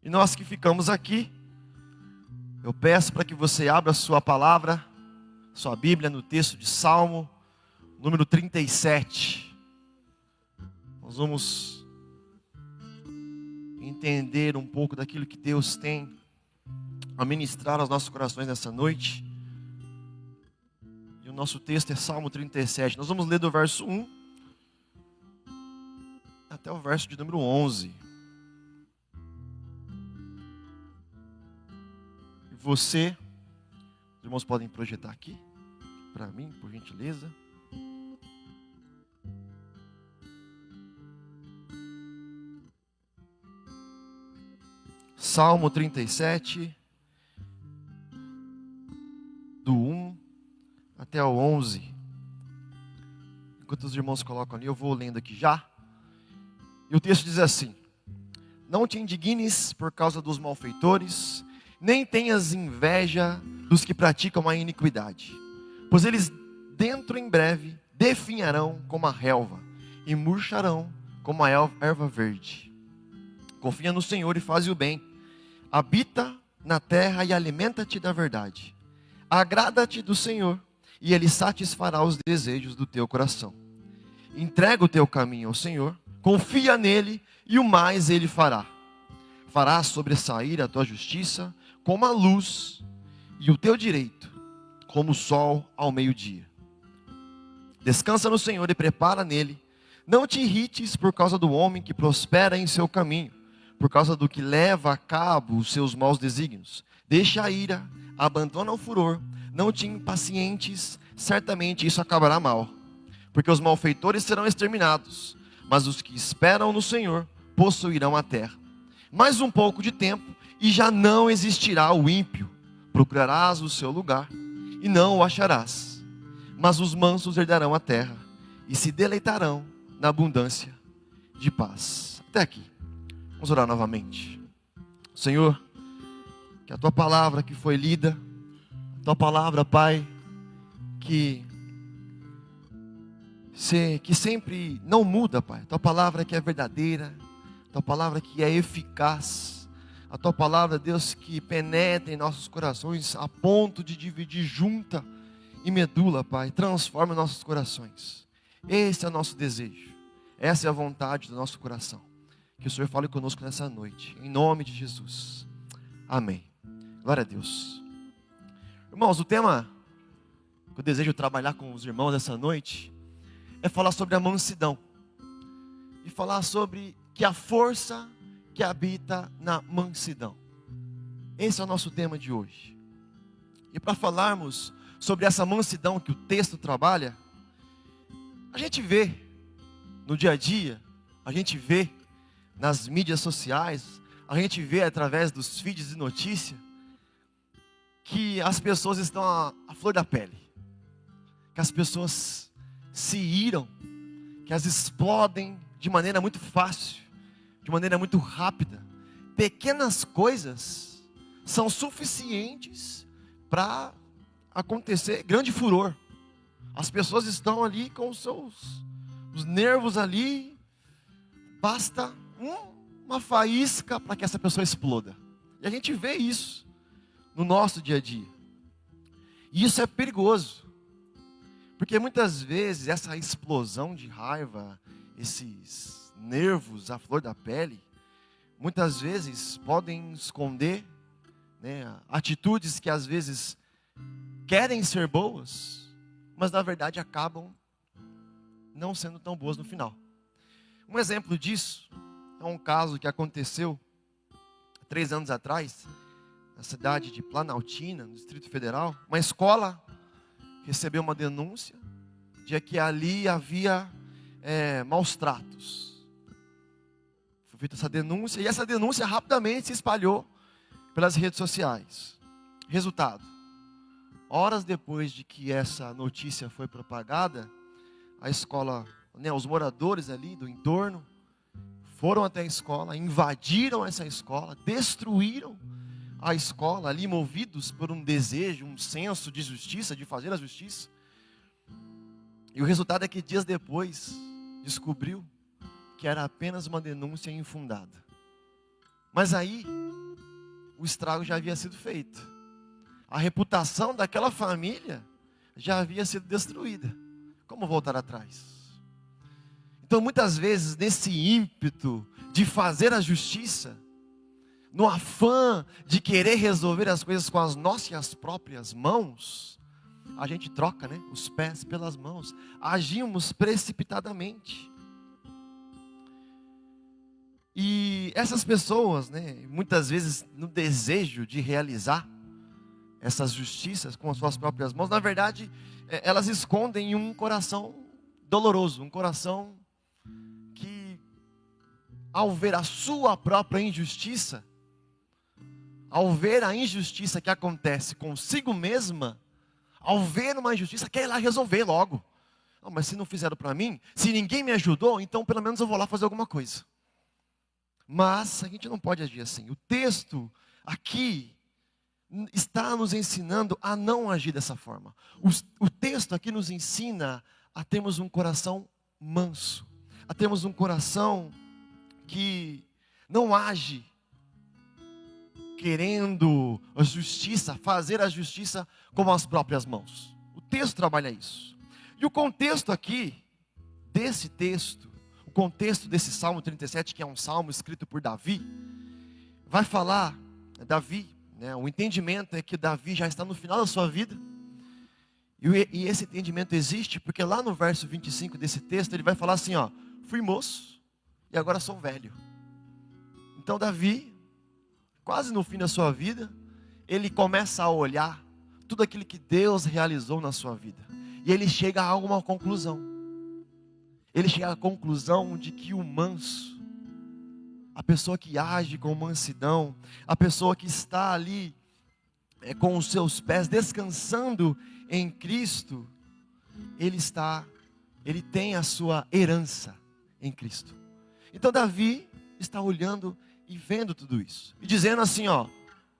E nós que ficamos aqui, eu peço para que você abra a sua palavra, sua Bíblia, no texto de Salmo, número 37. Nós vamos entender um pouco daquilo que Deus tem a ministrar aos nossos corações nessa noite. E o nosso texto é Salmo 37. Nós vamos ler do verso 1 até o verso de número 11. E você, os irmãos podem projetar aqui para mim, por gentileza. Salmo 37, do 1 até o 11. Enquanto os irmãos colocam ali, eu vou lendo aqui já. E o texto diz assim: Não te indignes por causa dos malfeitores, nem tenhas inveja dos que praticam a iniquidade, pois eles dentro em breve definharão como a relva e murcharão como a erva verde. Confia no Senhor e faze o bem. Habita na terra e alimenta-te da verdade. Agrada-te do Senhor e Ele satisfará os desejos do teu coração. Entrega o teu caminho ao Senhor, confia nele e o mais Ele fará. Fará sobressair a tua justiça como a luz e o teu direito como o sol ao meio-dia. Descansa no Senhor e prepara nele. Não te irrites por causa do homem que prospera em seu caminho, por causa do que leva a cabo os seus maus desígnios. Deixa a ira, abandona o furor, não te impacientes, certamente isso acabará mal. Porque os malfeitores serão exterminados, mas os que esperam no Senhor possuirão a terra. Mais um pouco de tempo e já não existirá o ímpio. Procurarás o seu lugar e não o acharás. Mas os mansos herdarão a terra e se deleitarão na abundância de paz. Até aqui. Vamos orar novamente. Senhor, que a Tua palavra que foi lida, a Tua palavra, Pai, que sempre não muda, Pai. A Tua palavra que é verdadeira, a Tua palavra que é eficaz, a Tua palavra, Deus, que penetra em nossos corações a ponto de dividir junta e medula, Pai. Transforma nossos corações. Esse é o nosso desejo. Essa é a vontade do nosso coração. Que o Senhor fale conosco nessa noite, em nome de Jesus. Amém. Glória a Deus. Irmãos, o tema que eu desejo trabalhar com os irmãos nessa noite é falar sobre a mansidão. E falar sobre que a força que habita na mansidão. Esse é o nosso tema de hoje. E para falarmos sobre essa mansidão que o texto trabalha, a gente vê no dia a dia, a gente vê nas mídias sociais, a gente vê através dos feeds de notícia, que as pessoas estão à flor da pele, que as pessoas se iram, que as explodem de maneira muito fácil, de maneira muito rápida. Pequenas coisas são suficientes para acontecer grande furor. As pessoas estão ali com os nervos ali, basta uma faísca para que essa pessoa exploda. E a gente vê isso no nosso dia a dia. E isso é perigoso. Porque muitas vezes essa explosão de raiva, esses nervos à flor da pele, muitas vezes podem esconder, atitudes que às vezes querem ser boas, mas na verdade acabam não sendo tão boas no final. Um exemplo disso é um caso que aconteceu 3 anos atrás, na cidade de Planaltina, no Distrito Federal. Uma escola recebeu uma denúncia de que ali havia maus tratos. Foi feita essa denúncia, e essa denúncia rapidamente se espalhou pelas redes sociais. Resultado: horas depois de que essa notícia foi propagada, a escola, os moradores ali do entorno, foram até a escola, invadiram essa escola, destruíram a escola ali, movidos por um desejo, um senso de justiça, de fazer a justiça. E o resultado é que dias depois descobriu que era apenas uma denúncia infundada. Mas aí, o estrago já havia sido feito. A reputação daquela família já havia sido destruída. Como voltar atrás? Então, muitas vezes, nesse ímpeto de fazer a justiça, no afã de querer resolver as coisas com as nossas próprias mãos, a gente troca, né, os pés pelas mãos, agimos precipitadamente. E essas pessoas, né, muitas vezes no desejo de realizar essas justiças com as suas próprias mãos, na verdade, elas escondem um coração doloroso, um coração que, ao ver a sua própria injustiça, ao ver a injustiça que acontece consigo mesma, ao ver uma injustiça, quer ir lá resolver logo. Não, mas se não fizeram para mim, se ninguém me ajudou, então pelo menos eu vou lá fazer alguma coisa. Mas a gente não pode agir assim. O texto aqui está nos ensinando a não agir dessa forma. O texto aqui nos ensina a termos um coração manso, a termos um coração que não age querendo a justiça, fazer a justiça com as próprias mãos. O texto trabalha isso. E o contexto aqui, desse texto, o contexto desse Salmo 37, que é um salmo escrito por Davi, vai falar, Davi, né, o entendimento é que Davi já está no final da sua vida, e esse entendimento existe, porque lá no verso 25 desse texto, ele vai falar assim, ó, fui moço, e agora sou velho. Então Davi, quase no fim da sua vida, ele começa a olhar tudo aquilo que Deus realizou na sua vida. E ele chega a alguma conclusão. Ele chega à conclusão de que o manso, a pessoa que age com mansidão, a pessoa que está ali com os seus pés descansando em Cristo, ele tem a sua herança em Cristo. Então Davi está olhando e vendo tudo isso, e dizendo assim, ó,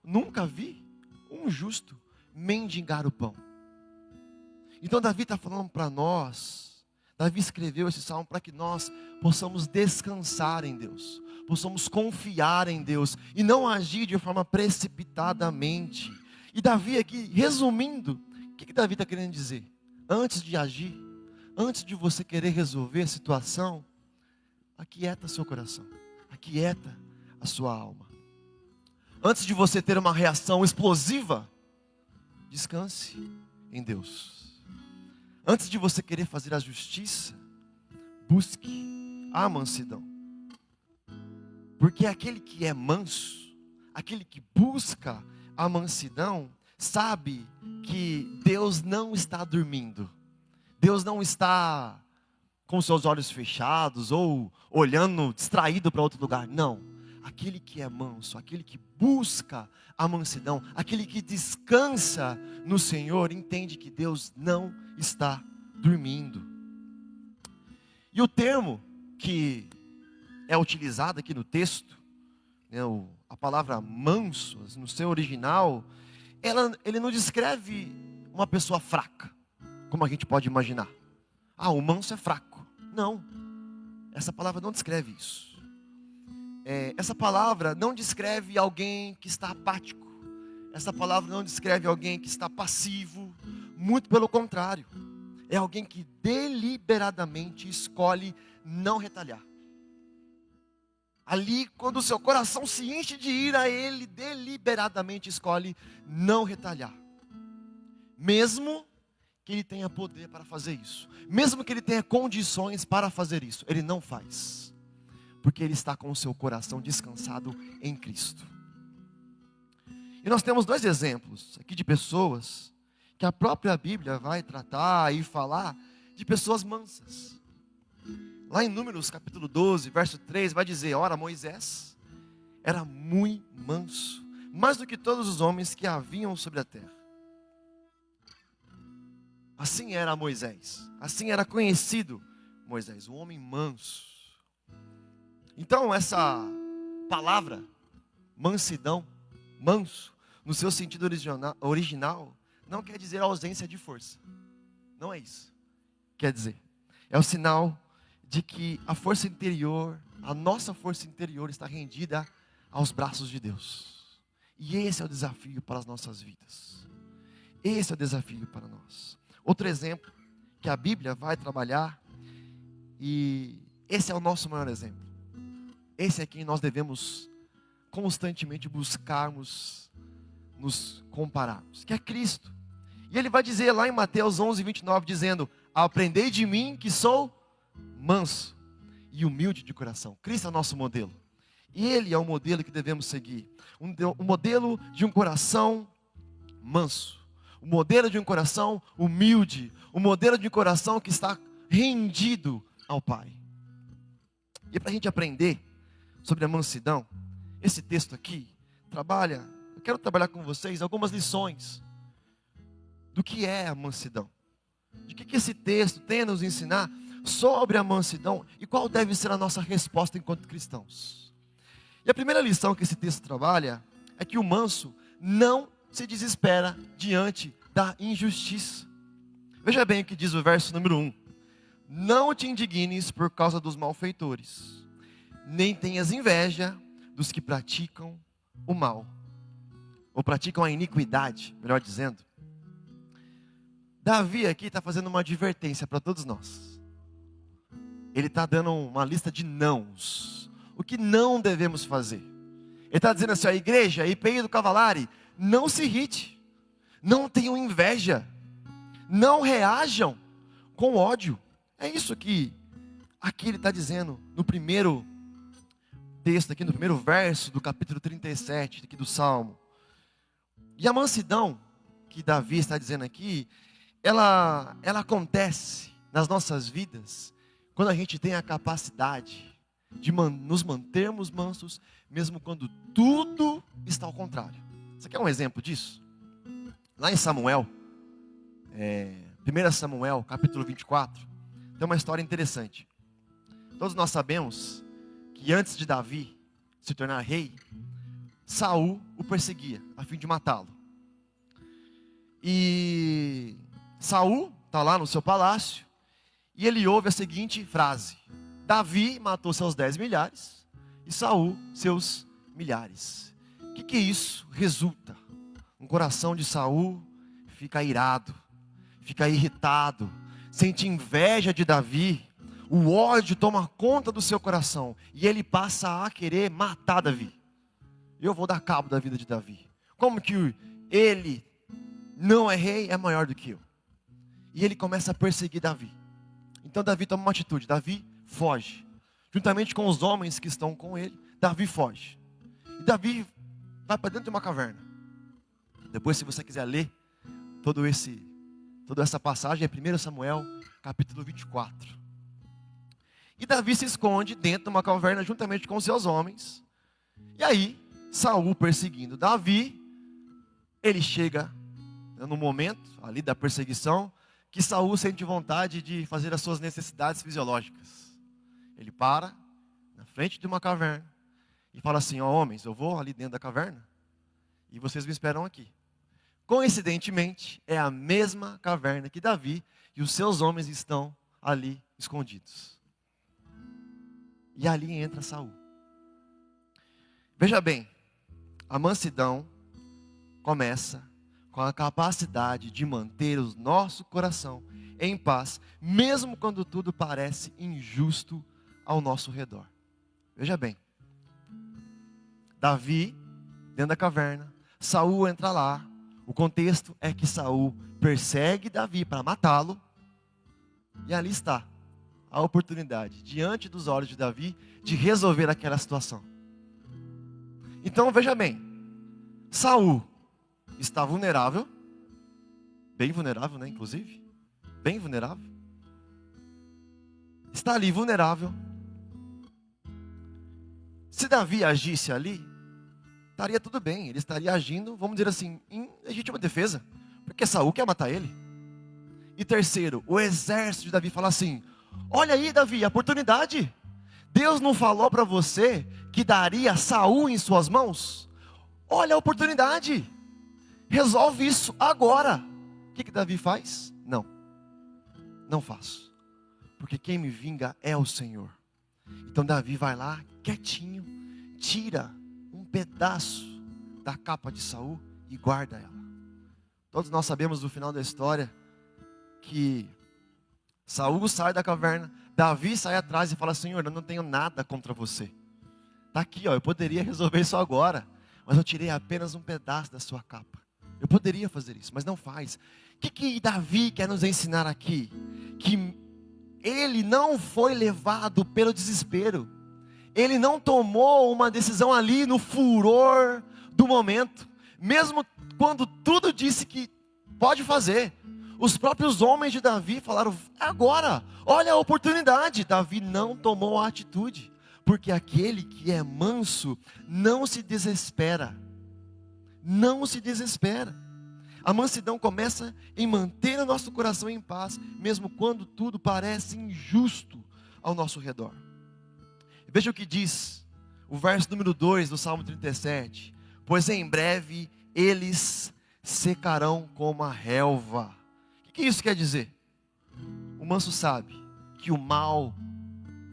nunca vi um justo mendigar o pão. Então Davi está falando para nós, Davi escreveu esse salmo para que nós possamos descansar em Deus, possamos confiar em Deus, e não agir de forma precipitadamente. E Davi aqui, resumindo, o que Davi está querendo dizer? Antes de agir, antes de você querer resolver a situação, aquieta seu coração, aquieta a sua alma. Antes de você ter uma reação explosiva, descanse em Deus. Antes de você querer fazer a justiça, busque a mansidão. Porque aquele que é manso, aquele que busca a mansidão, sabe que Deus não está dormindo. Deus não está com seus olhos fechados ou olhando distraído para outro lugar. Não. Aquele que é manso, aquele que busca a mansidão, aquele que descansa no Senhor, entende que Deus não está dormindo. E o termo que é utilizado aqui no texto, né, a palavra manso, no seu original, ele não descreve uma pessoa fraca, como a gente pode imaginar. Ah, o manso é fraco. Não, essa palavra não descreve isso. Essa palavra não descreve alguém que está apático. Essa palavra não descreve alguém que está passivo. Muito pelo contrário. É alguém que deliberadamente escolhe não retalhar. Ali, quando o seu coração se enche de ira, ele deliberadamente escolhe não retalhar. Mesmo que ele tenha poder para fazer isso. Mesmo que ele tenha condições para fazer isso. Ele não faz. Porque ele está com o seu coração descansado em Cristo. E nós temos dois exemplos aqui de pessoas que a própria Bíblia vai tratar e falar de pessoas mansas. Lá em Números capítulo 12, verso 3, vai dizer, ora, Moisés era muito manso, mais do que todos os homens que haviam sobre a terra. Assim era Moisés, assim era conhecido Moisés, um homem manso. Então essa palavra, mansidão, manso, no seu sentido original, não quer dizer ausência de força. Não é isso. Quer dizer, é o sinal de que a força interior, a nossa força interior está rendida aos braços de Deus. E esse é o desafio para as nossas vidas. Esse é o desafio para nós. Outro exemplo que a Bíblia vai trabalhar, e esse é o nosso maior exemplo. Esse é quem nós devemos constantemente buscarmos nos compararmos, que é Cristo. E ele vai dizer lá em Mateus 11:29, dizendo: aprendei de mim que sou manso e humilde de coração. Cristo é o nosso modelo. E Ele é o modelo que devemos seguir. Um modelo de um coração manso. Um modelo de um coração humilde. Um modelo de um coração que está rendido ao Pai. E para a gente aprender sobre a mansidão, esse texto aqui eu quero trabalhar com vocês algumas lições do que é a mansidão. De que esse texto tem a nos ensinar sobre a mansidão e qual deve ser a nossa resposta enquanto cristãos. E a primeira lição que esse texto trabalha é que o manso não se desespera diante da injustiça. Veja bem o que diz o verso número 1. Não te indignes por causa dos malfeitores, nem tenhas inveja dos que praticam o mal, ou praticam a iniquidade, melhor dizendo. Davi aqui está fazendo uma advertência para todos nós. Ele está dando uma lista de nãos. O que não devemos fazer. Ele está dizendo assim: a igreja, IPI do Cavalari, não se irrite. Não tenham inveja. Não reajam com ódio. É isso que aqui ele está dizendo no primeiro texto, aqui no primeiro verso do capítulo 37 aqui do Salmo. E a mansidão que Davi está dizendo aqui, ela acontece nas nossas vidas quando a gente tem a capacidade de nos mantermos mansos, mesmo quando tudo está ao contrário. Você quer um exemplo disso? Lá em Samuel, 1 Samuel, capítulo 24, tem uma história interessante. Todos nós sabemos que antes de Davi se tornar rei, Saul o perseguia, a fim de matá-lo. E Saul está lá no seu palácio, e ele ouve a seguinte frase: Davi matou seus 10 milhares, e Saul seus milhares. O que isso resulta? Um coração de Saul fica irado, fica irritado, sente inveja de Davi, o ódio toma conta do seu coração, e ele passa a querer matar Davi. Eu vou dar cabo da vida de Davi. Como que ele não é rei, é maior do que eu. E ele começa a perseguir Davi. Então Davi toma uma atitude, Davi foge. Juntamente com os homens que estão com ele, Davi foge. E Davi vai para dentro de uma caverna. Depois, se você quiser ler toda essa passagem, é 1 Samuel, capítulo 24. E Davi se esconde dentro de uma caverna juntamente com seus homens. E aí, Saul perseguindo Davi, ele chega no momento ali da perseguição, que Saul sente vontade de fazer as suas necessidades fisiológicas. Ele para na frente de uma caverna e fala assim: ó homens, eu vou ali dentro da caverna e vocês me esperam aqui. Coincidentemente, é a mesma caverna que Davi e os seus homens estão ali escondidos. E ali entra Saul. Veja bem, a mansidão começa com a capacidade de manter o nosso coração em paz, mesmo quando tudo parece injusto ao nosso redor. Veja bem, Davi dentro da caverna, Saul entra lá. O contexto é que Saul persegue Davi para matá-lo, e ali está a oportunidade, diante dos olhos de Davi, de resolver aquela situação. Então veja bem, Saul está vulnerável, bem vulnerável, né, inclusive, bem vulnerável, está ali vulnerável. Se Davi agisse ali, estaria tudo bem, ele estaria agindo, vamos dizer assim, em legítima defesa, porque Saul quer matar ele. E terceiro, o exército de Davi fala assim: olha aí Davi, a oportunidade, Deus não falou para você que daria Saul em suas mãos? Olha a oportunidade, resolve isso agora. O que Davi faz? Não faço, porque quem me vinga é o Senhor. Então Davi vai lá, quietinho, tira um pedaço da capa de Saul e guarda ela. Todos nós sabemos do final da história que Saul sai da caverna, Davi sai atrás e fala: Senhor, eu não tenho nada contra você. Está aqui, ó, eu poderia resolver isso agora, mas eu tirei apenas um pedaço da sua capa. Eu poderia fazer isso, mas não faz. O que Davi quer nos ensinar aqui? Que ele não foi levado pelo desespero. Ele não tomou uma decisão ali no furor do momento. Mesmo quando tudo disse que pode fazer. Os próprios homens de Davi falaram: agora, olha a oportunidade. Davi não tomou a atitude. Porque aquele que é manso não se desespera. Não se desespera. A mansidão começa em manter o nosso coração em paz, mesmo quando tudo parece injusto ao nosso redor. Veja o que diz o verso número 2 do Salmo 37. Pois em breve eles secarão como a relva. O que isso quer dizer? O manso sabe que o mal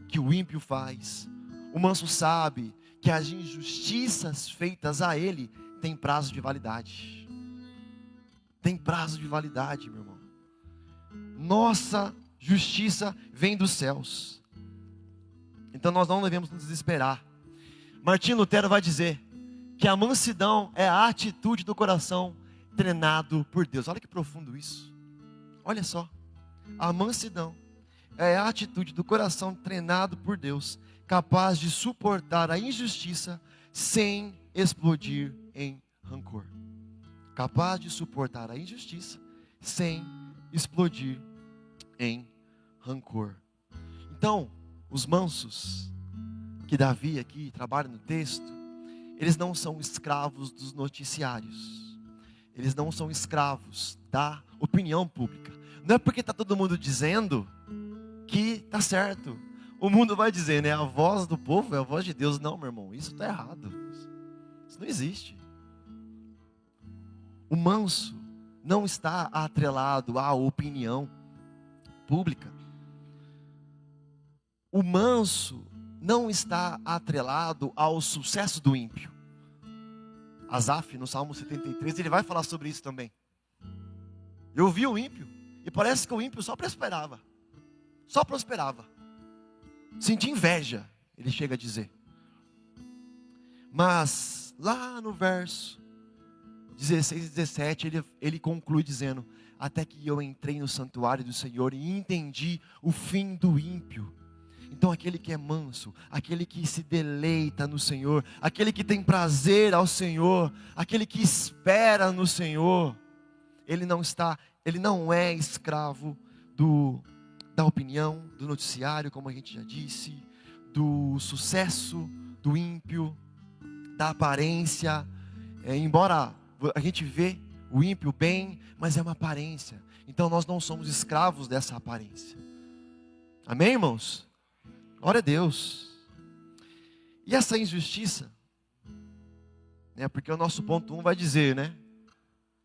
que o ímpio faz, o manso sabe que as injustiças feitas a ele têm prazo de validade. Tem prazo de validade, meu irmão. Nossa justiça vem dos céus. Então nós não devemos nos desesperar. Martinho Lutero vai dizer que a mansidão é a atitude do coração treinado por Deus. Olha que profundo isso. Olha só. A mansidão é a atitude do coração treinado por Deus, capaz de suportar a injustiça sem explodir em rancor. Capaz de suportar a injustiça sem explodir em rancor. Então, os mansos que Davi aqui trabalha no texto, eles não são escravos dos noticiários. Eles não são escravos da opinião pública. Não é porque está todo mundo dizendo que está certo. O mundo vai dizer, né? A voz do povo é a voz de Deus. Não, meu irmão, isso está errado. Isso não existe. O manso não está atrelado à opinião pública. O manso não está atrelado ao sucesso do ímpio. Asaf, no Salmo 73, ele vai falar sobre isso também. Eu vi o ímpio, e parece que o ímpio só prosperava. Só prosperava. Senti inveja, ele chega a dizer. Mas, lá no verso 16 e 17, ele conclui dizendo: até que eu entrei no santuário do Senhor e entendi o fim do ímpio. Então aquele que é manso, aquele que se deleita no Senhor, aquele que tem prazer ao Senhor, aquele que espera no Senhor, ele não é escravo da opinião, do noticiário, como a gente já disse, do sucesso do ímpio, da aparência, embora a gente vê o ímpio bem, mas é uma aparência. Então nós não somos escravos dessa aparência. Amém, irmãos? Glória a Deus. E essa injustiça, né, porque o nosso ponto 1 vai dizer, né?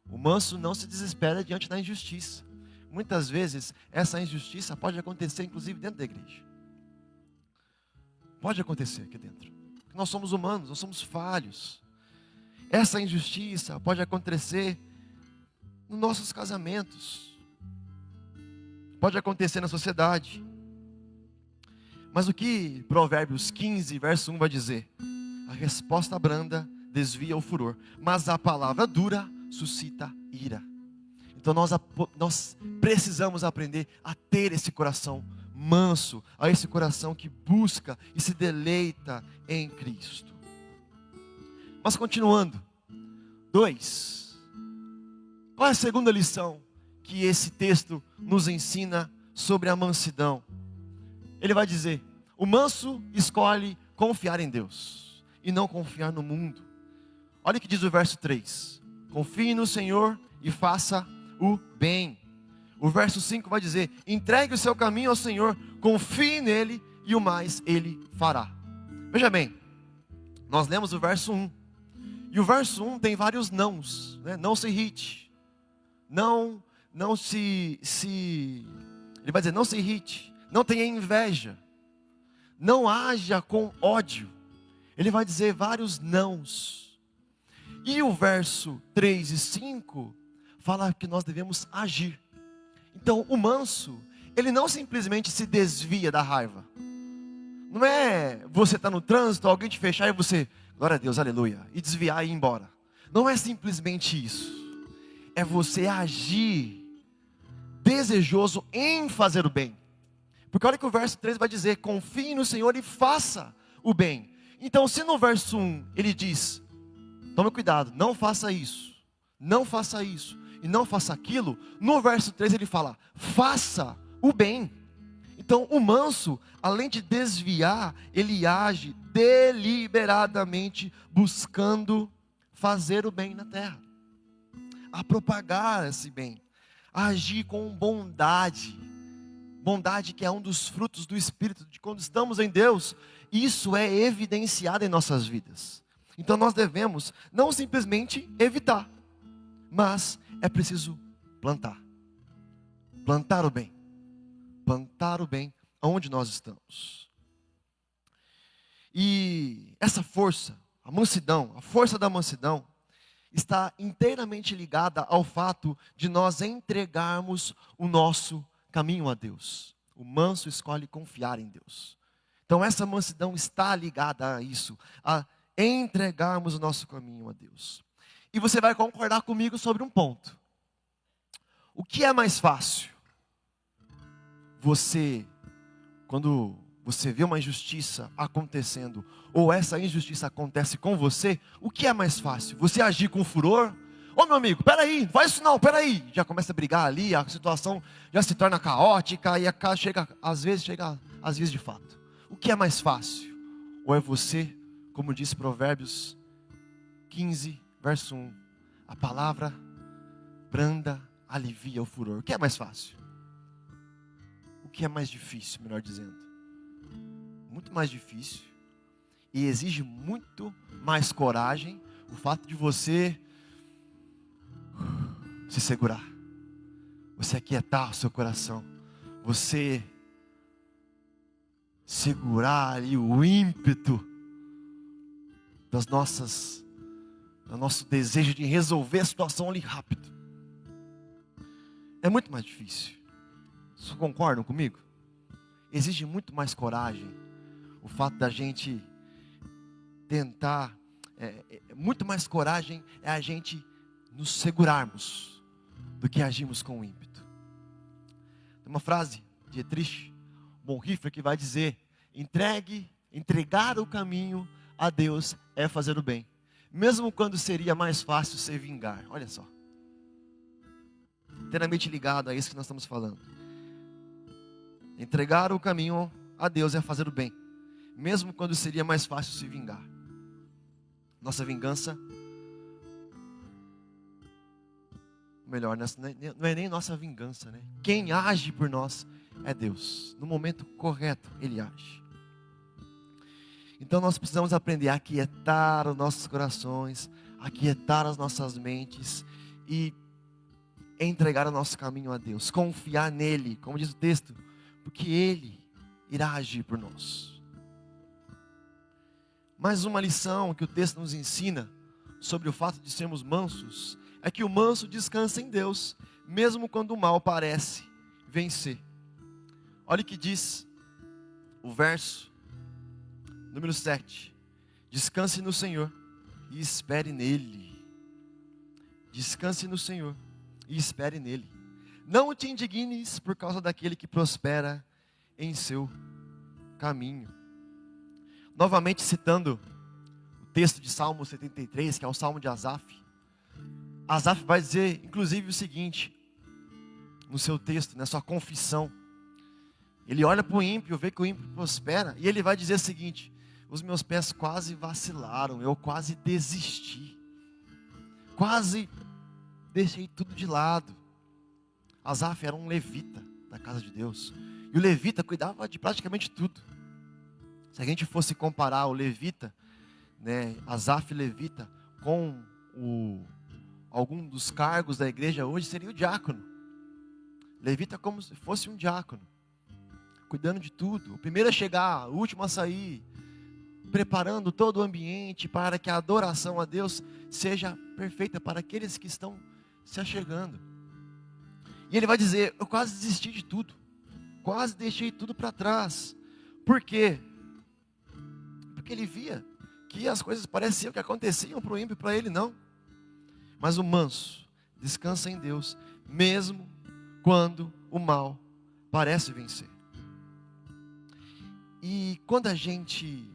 O manso não se desespera diante da injustiça. Muitas vezes essa injustiça pode acontecer inclusive dentro da igreja. Pode acontecer aqui dentro. Nós somos humanos, nós somos falhos. Essa injustiça pode acontecer nos nossos casamentos. Pode acontecer na sociedade. Mas o que Provérbios 15, verso 1 vai dizer? A resposta branda desvia o furor, mas a palavra dura suscita ira. Então nós precisamos aprender a ter esse coração manso, a esse coração que busca e se deleita em Cristo. Mas continuando, 2. Qual é a segunda lição que esse texto nos ensina sobre a mansidão? Ele vai dizer: o manso escolhe confiar em Deus e não confiar no mundo. Olha o que diz o verso 3. Confie no Senhor e faça o bem. O verso 5 vai dizer: entregue o seu caminho ao Senhor, confie nele e o mais ele fará. Veja bem, nós lemos o verso 1. E o verso 1 tem vários nãos, né? Não se irrite. Não se... Ele vai dizer: não se irrite. Não tenha inveja. Não haja com ódio. ele vai dizer vários nãos. E o verso 3 e 5 fala que nós devemos agir. Então o manso, ele não simplesmente se desvia da raiva. Não é você estar no trânsito, alguém te fechar e você, glória a Deus, aleluia, e desviar e ir embora. Não é simplesmente isso. É você agir desejoso em fazer o bem. Porque olha que o verso 3 vai dizer, confie no Senhor e faça o bem. Então se no verso 1 ele diz, tome cuidado, não faça isso, não faça isso e não faça aquilo, no verso 3 ele fala, faça o bem. Então o manso, além de desviar, ele age deliberadamente buscando fazer o bem na terra, a propagar esse bem, a agir com bondade. Bondade que é um dos frutos do Espírito, de quando estamos em Deus, isso é evidenciado em nossas vidas. Então nós devemos não simplesmente evitar, mas é preciso plantar. Plantar o bem. Plantar o bem onde nós estamos. E essa força, a mansidão, a força da mansidão, está inteiramente ligada ao fato de nós entregarmos o nosso caminho a Deus. O manso escolhe confiar em Deus. Então essa mansidão está ligada a isso, a entregarmos o nosso caminho a Deus. E você vai concordar comigo sobre um ponto. O que é mais fácil? Quando você vê uma injustiça acontecendo, ou essa injustiça acontece com você, o que é mais fácil? Você agir com furor? Ô meu amigo, peraí, não faz isso não, peraí. Já começa a brigar ali, a situação já se torna caótica e às vezes chega às vezes de fato. O que é mais fácil? Ou é você, como diz Provérbios 15, verso 1, a palavra branda alivia o furor. O que é mais fácil? O que é mais difícil, melhor dizendo? Muito mais difícil e exige muito mais coragem o fato de você se segurar, você aquietar o seu coração, você segurar ali o ímpeto do nosso desejo de resolver a situação ali rápido. É muito mais difícil. Vocês concordam comigo? Exige muito mais coragem o fato da gente tentar, muito mais coragem é a gente nos segurarmos do que agimos com ímpeto. Tem uma frase de Dietrich Bonhoeffer que vai dizer, entregar o caminho a Deus é fazer o bem, mesmo quando seria mais fácil se vingar. Olha só, inteiramente ligado a isso que nós estamos falando. Entregar o caminho a Deus é fazer o bem, mesmo quando seria mais fácil se vingar. Nossa vingança, melhor, não é nem nossa vingança, né? Quem age por nós é Deus. No momento correto, Ele age. Então nós precisamos aprender a aquietar os nossos corações, aquietar as nossas mentes e entregar o nosso caminho a Deus, confiar nele, como diz o texto, porque Ele irá agir por nós. Mais uma lição que o texto nos ensina sobre o fato de sermos mansos é que o manso descansa em Deus, mesmo quando o mal parece vencer. Olha o que diz o verso número 7. Descanse no Senhor e espere nele. Descanse no Senhor e espere nele. Não te indignes por causa daquele que prospera em seu caminho. Novamente citando o texto de Salmo 73, que é o Salmo de Asaf. Asaf vai dizer, inclusive, o seguinte, no seu texto, na sua confissão. Ele olha para o ímpio, vê que o ímpio prospera, e ele vai dizer o seguinte, os meus pés quase vacilaram, eu quase desisti. Quase deixei tudo de lado. Asaf era um levita da casa de Deus. E o levita cuidava de praticamente tudo. Se a gente fosse comparar o levita, né, Asaf levita, com algum dos cargos da igreja hoje, seria o diácono. Levita como se fosse um diácono, cuidando de tudo. O primeiro a chegar, o último a sair. preparando todo o ambiente para que a adoração a Deus seja perfeita para aqueles que estão se achegando. E ele vai dizer: eu quase desisti de tudo, quase deixei tudo para trás. Por quê? Porque ele via que as coisas pareciam que aconteciam para o ímpio, para ele não. Mas o manso descansa em Deus, mesmo quando o mal parece vencer. E quando a gente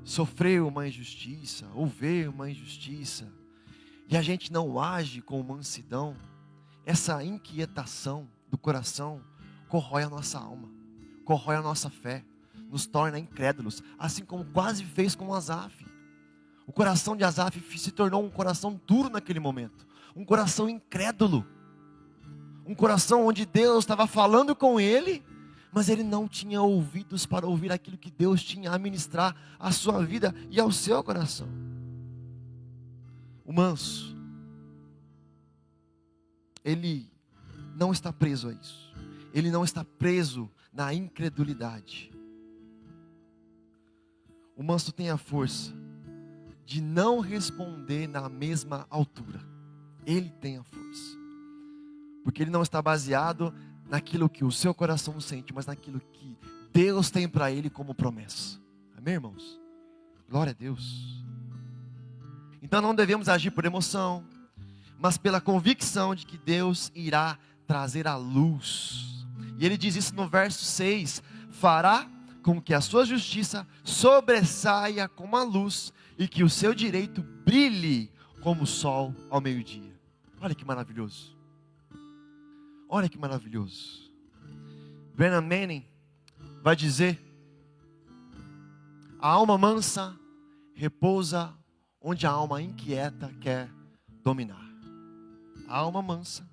sofreu uma injustiça, ou vê uma injustiça, e a gente não age com mansidão, essa inquietação do coração corrói a nossa alma, corrói a nossa fé, nos torna incrédulos, assim como quase fez com Asaf. O coração de Asaf se tornou um coração duro naquele momento, um coração incrédulo, um coração onde Deus estava falando com ele, mas ele não tinha ouvidos para ouvir aquilo que Deus tinha a ministrar à sua vida e ao seu coração. O manso, ele não está preso a isso, ele não está preso na incredulidade. O manso tem a força de não responder na mesma altura. Ele tem a força, porque ele não está baseado naquilo que o seu coração sente, mas naquilo que Deus tem para ele como promessa. Amém, irmãos? Glória a Deus. Então não devemos agir por emoção, mas pela convicção de que Deus irá trazer a luz. E ele diz isso no verso 6: fará com que a sua justiça sobressaia como a luz, e que o seu direito brilhe como o sol ao meio-dia. Olha que maravilhoso. Olha que maravilhoso. Brennan Manning vai dizer: a alma mansa repousa onde a alma inquieta quer dominar. A alma mansa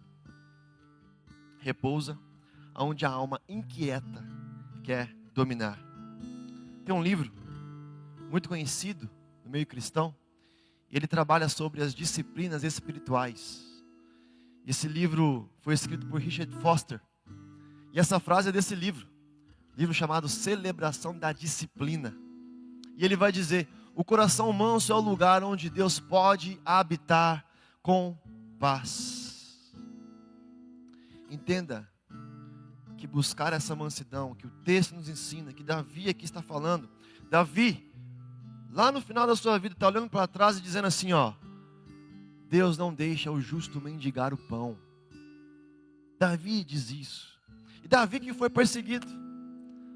repousa onde a alma inquieta quer dominar. Tem um livro muito conhecido no meio cristão, e ele trabalha sobre as disciplinas espirituais. Esse livro foi escrito por Richard Foster, e essa frase é desse livro chamado Celebração da Disciplina. E ele vai dizer: o coração manso é o lugar onde Deus pode habitar com paz. Entenda que buscar essa mansidão, que o texto nos ensina, que Davi aqui está falando. Davi, lá no final da sua vida, está olhando para trás e dizendo assim: ó, Deus não deixa o justo mendigar o pão. Davi diz isso. E Davi que foi perseguido.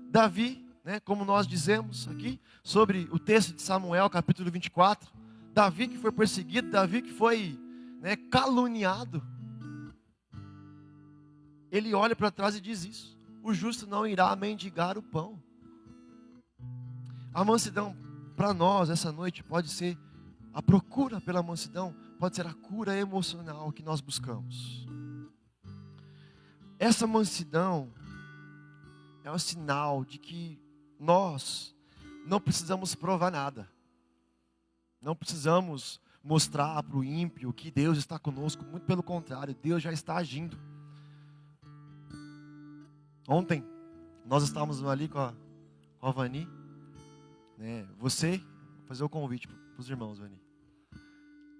Davi, né, como nós dizemos aqui, sobre o texto de Samuel, capítulo 24. Davi que foi perseguido, Davi que foi, né, caluniado. Ele olha para trás e diz isso: o justo não irá mendigar o pão. A mansidão para nós essa noite pode ser a procura pela mansidão, pode ser a cura emocional que nós buscamos. Essa mansidão é um sinal de que nós não precisamos provar nada. Não precisamos mostrar para o ímpio que Deus está conosco. Muito pelo contrário, Deus já está agindo. Ontem, nós estávamos ali com a Vani, né? Vou fazer o convite para os irmãos, Vani.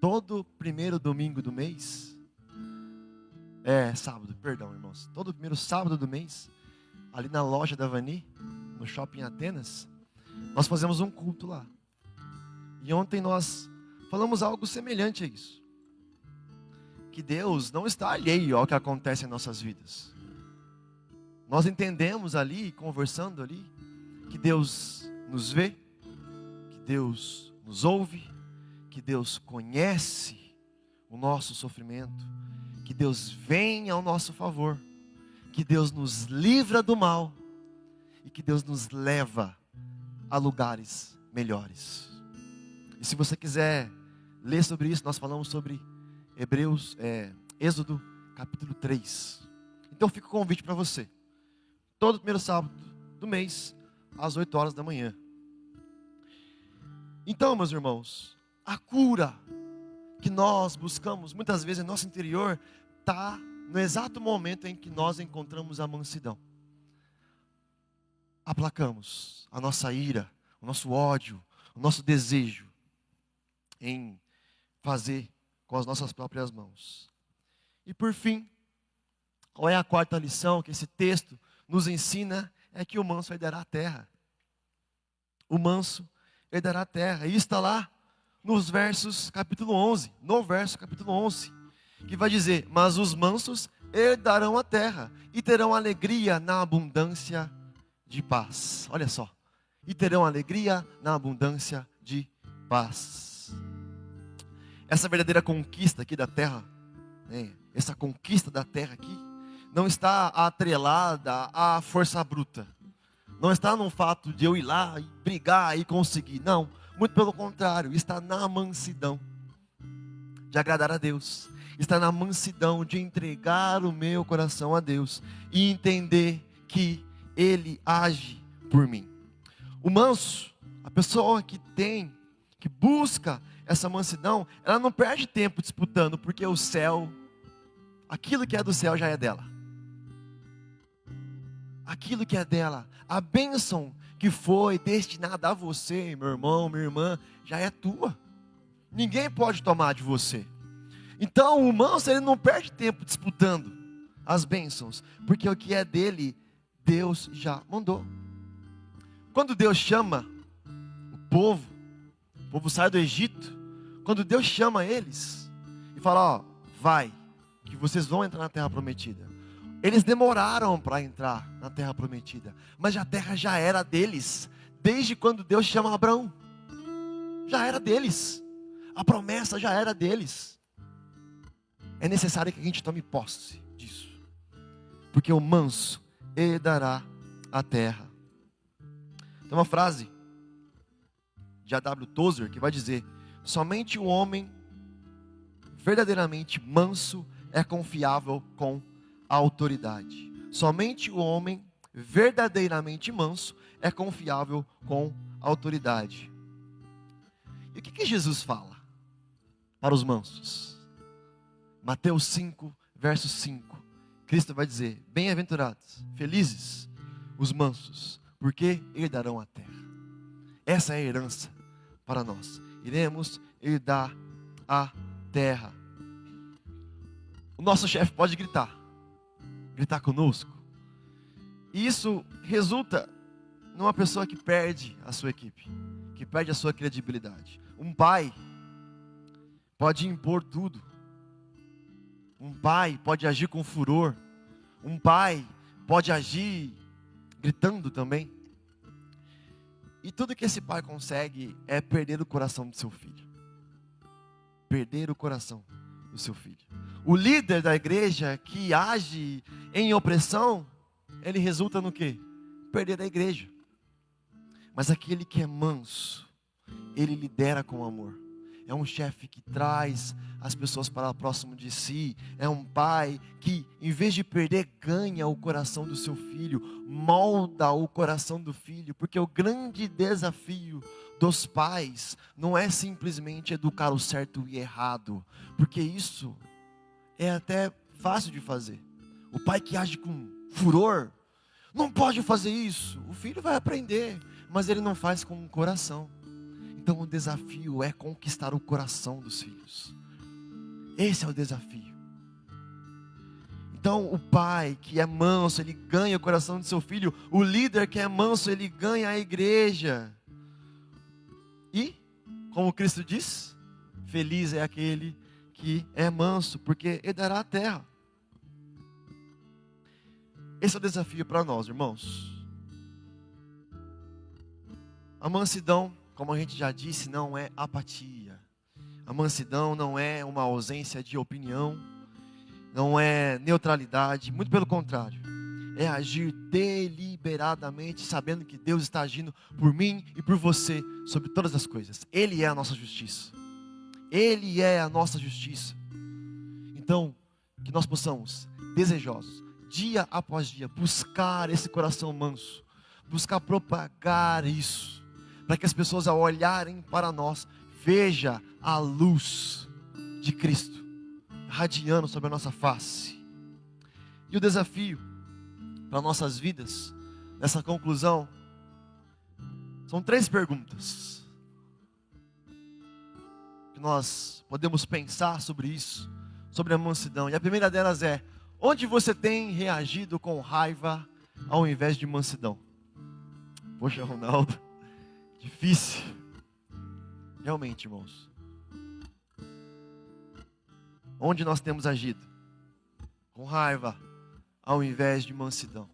Todo primeiro domingo do mês, sábado, perdão, irmãos. Todo primeiro sábado do mês, ali na loja da Vani, no Shopping Atenas, nós fazemos um culto lá. E ontem nós falamos algo semelhante a isso. Que Deus não está alheio ao que acontece em nossas vidas. Nós entendemos ali, conversando ali, que Deus nos vê, que Deus nos ouve, que Deus conhece o nosso sofrimento, que Deus vem ao nosso favor, que Deus nos livra do mal e que Deus nos leva a lugares melhores. E se você quiser ler sobre isso, nós falamos sobre Êxodo capítulo 3. Então fica o convite para você. Todo primeiro sábado do mês, às 8 horas da manhã. Então, meus irmãos, a cura que nós buscamos, muitas vezes em nosso interior, está no exato momento em que nós encontramos a mansidão. aplacamos a nossa ira, o nosso ódio, o nosso desejo em fazer com as nossas próprias mãos. E por fim, qual é a quarta lição que esse texto nos ensina? É que o manso herdará a terra. O manso herdará a terra. E está lá nos versos capítulo 11, no verso capítulo 11, que vai dizer: mas os mansos herdarão a terra e terão alegria na abundância de paz. Olha só. E terão alegria na abundância de paz. Essa verdadeira conquista aqui da terra, né, essa conquista da terra aqui, não está atrelada à força bruta. Não está no fato de eu ir lá e brigar e conseguir. Não, muito pelo contrário, está na mansidão de agradar a Deus. Está na mansidão de entregar o meu coração a Deus e entender que Ele age por mim. O manso, a pessoa que busca essa mansidão, ela não perde tempo disputando, porque o céu, aquilo que é do céu já é dela. Aquilo que é dela, a bênção que foi destinada a você, meu irmão, minha irmã, já é tua. Ninguém pode tomar de você. Então o manso, ele não perde tempo disputando as bênçãos, porque o que é dele, Deus já mandou. Quando Deus chama o povo sai do Egito, quando Deus chama eles e fala: ó, vai, que vocês vão entrar na terra prometida. Eles demoraram para entrar na terra prometida, mas a terra já era deles, desde quando Deus chama Abraão. Já era deles, a promessa já era deles. É necessário que a gente tome posse disso, porque o manso herdará a terra. Tem uma frase de A.W. Tozer que vai dizer: somente o homem verdadeiramente manso é confiável com a autoridade. Somente o homem verdadeiramente manso é confiável com a autoridade. E o que Jesus fala para os mansos? Mateus 5, verso 5. Cristo vai dizer: bem-aventurados, felizes os mansos, porque herdarão a terra. Essa é a herança para nós. Iremos herdar a terra. O nosso chefe pode gritar conosco. E isso resulta numa pessoa que perde a sua equipe, que perde a sua credibilidade. Um pai pode impor tudo. Um pai pode agir com furor. Um pai pode agir gritando também. E tudo que esse pai consegue é perder o coração do seu filho. Perder o coração do seu filho. O líder da igreja que age em opressão, ele resulta no quê? Perder a igreja. Mas aquele que é manso, ele lidera com amor. É um chefe que traz as pessoas para próximo de si. É um pai que, em vez de perder, ganha o coração do seu filho, molda o coração do filho. Porque o grande desafio dos pais não é simplesmente educar o certo e errado, porque isso é até fácil de fazer. O pai que age com furor, não pode fazer isso. O filho vai aprender, mas ele não faz com o coração. Então o desafio é conquistar o coração dos filhos. Esse é o desafio. Então o pai que é manso, ele ganha o coração do seu filho. O líder que é manso, ele ganha a igreja. E, como Cristo diz, feliz é aquele que é manso, porque herdará a terra. Esse é o desafio para nós, irmãos. A mansidão, como a gente já disse, não é apatia. A mansidão não é uma ausência de opinião, não é neutralidade, muito pelo contrário. É agir deliberadamente, sabendo que Deus está agindo por mim e por você, sobre todas as coisas. Ele é a nossa justiça. Ele é a nossa justiça. Então, que nós possamos, desejosos, dia após dia, buscar esse coração manso, buscar propagar isso, para que as pessoas, ao olharem para nós, vejam a luz de Cristo radiando sobre a nossa face. E o desafio para nossas vidas, nessa conclusão, São 3 perguntas que nós podemos pensar sobre isso, sobre a mansidão. E a primeira delas é: onde você tem reagido com raiva ao invés de mansidão? Poxa, Ronaldo, difícil. Realmente, irmãos. Onde nós temos agido com raiva ao invés de mansidão?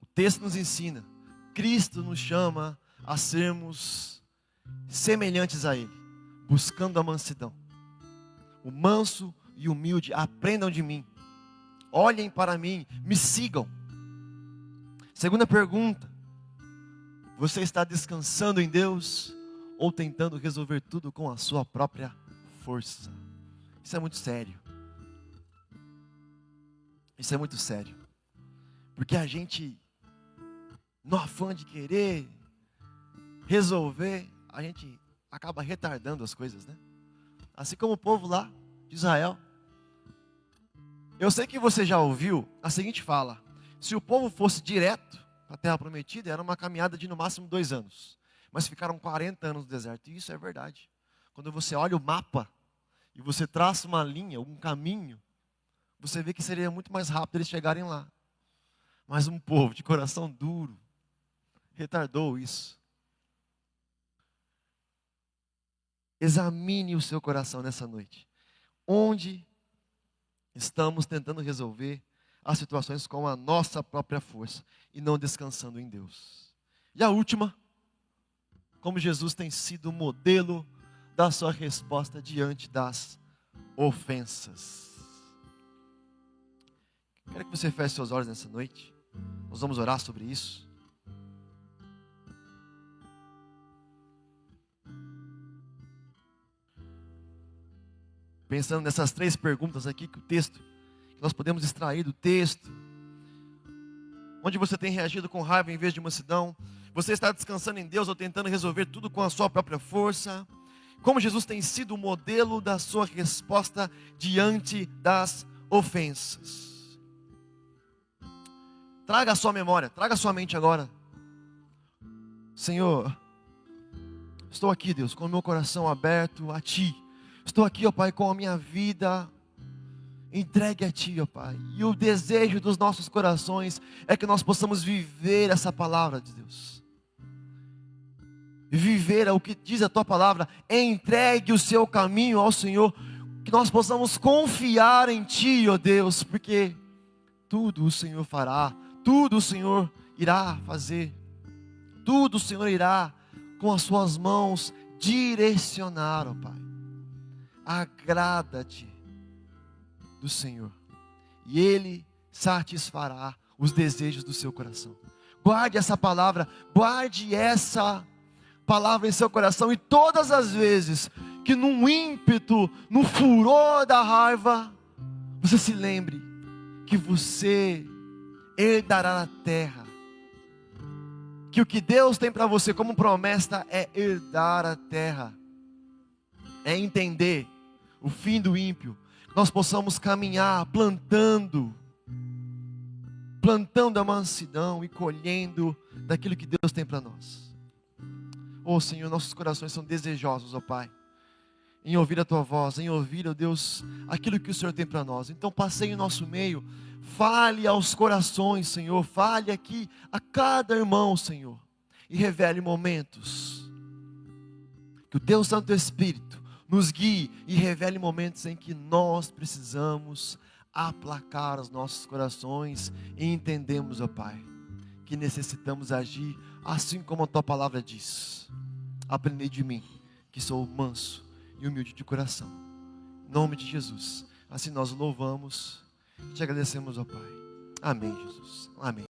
O texto nos ensina, Cristo nos chama a sermos semelhantes a Ele, buscando a mansidão. O manso e humilde, aprendam de mim, olhem para mim, me sigam. Segunda pergunta: você está descansando em Deus ou tentando resolver tudo com a sua própria força? Isso é muito sério. Isso é muito sério. Porque a gente, no afã de querer resolver, a gente acaba retardando as coisas, né? Assim como o povo lá de Israel. Eu sei que você já ouviu a seguinte fala: se o povo fosse direto para a terra prometida, era uma caminhada de no máximo 2 anos. Mas ficaram 40 anos no deserto. E isso é verdade. Quando você olha o mapa e você traça uma linha, um caminho, você vê que seria muito mais rápido eles chegarem lá. Mas um povo de coração duro retardou isso. Examine o seu coração nessa noite. Onde estamos tentando resolver as situações com a nossa própria força e não descansando em Deus? E a última: como Jesus tem sido o modelo da sua resposta diante das ofensas. Quero que você feche seus olhos nessa noite. Nós vamos orar sobre isso. Pensando nessas 3 perguntas aqui que nós podemos extrair do texto. Onde você tem reagido com raiva em vez de mansidão? Você está descansando em Deus ou tentando resolver tudo com a sua própria força? Como Jesus tem sido o modelo da sua resposta diante das ofensas? Traga a sua memória, traga a sua mente agora. Senhor, estou aqui, Deus, com o meu coração aberto a Ti. Estou aqui, ó Pai, com a minha vida entregue a Ti, ó Pai. E o desejo dos nossos corações é que nós possamos viver essa palavra de Deus. Viver o que diz a Tua palavra. Entregue o seu caminho ao Senhor. Que nós possamos confiar em Ti, ó Deus. Porque tudo o Senhor fará. Tudo o Senhor irá fazer. Tudo o Senhor irá com as suas mãos direcionar, ó Pai. Agrada-te do Senhor, e Ele satisfará os desejos do seu coração. Guarde essa palavra em seu coração, e todas as vezes que num ímpeto, no furor da raiva, você se lembre que você herdará a terra, que o que Deus tem para você como promessa é herdar a terra, é entender o fim do ímpio. Nós possamos caminhar plantando a mansidão e colhendo daquilo que Deus tem para nós. Oh Senhor, nossos corações são desejosos, ó Pai, em ouvir a Tua voz, em ouvir, ó Deus, aquilo que o Senhor tem para nós. Então passeie em nosso meio, fale aos corações, Senhor, fale aqui a cada irmão, Senhor, e revele momentos que o Teu Santo Espírito nos guie e revele momentos em que nós precisamos aplacar os nossos corações e entendemos, ó Pai, que necessitamos agir assim como a Tua palavra diz. Aprendei de mim, que sou manso e humilde de coração. Em nome de Jesus, assim nós louvamos e te agradecemos, ó Pai. Amém, Jesus. Amém.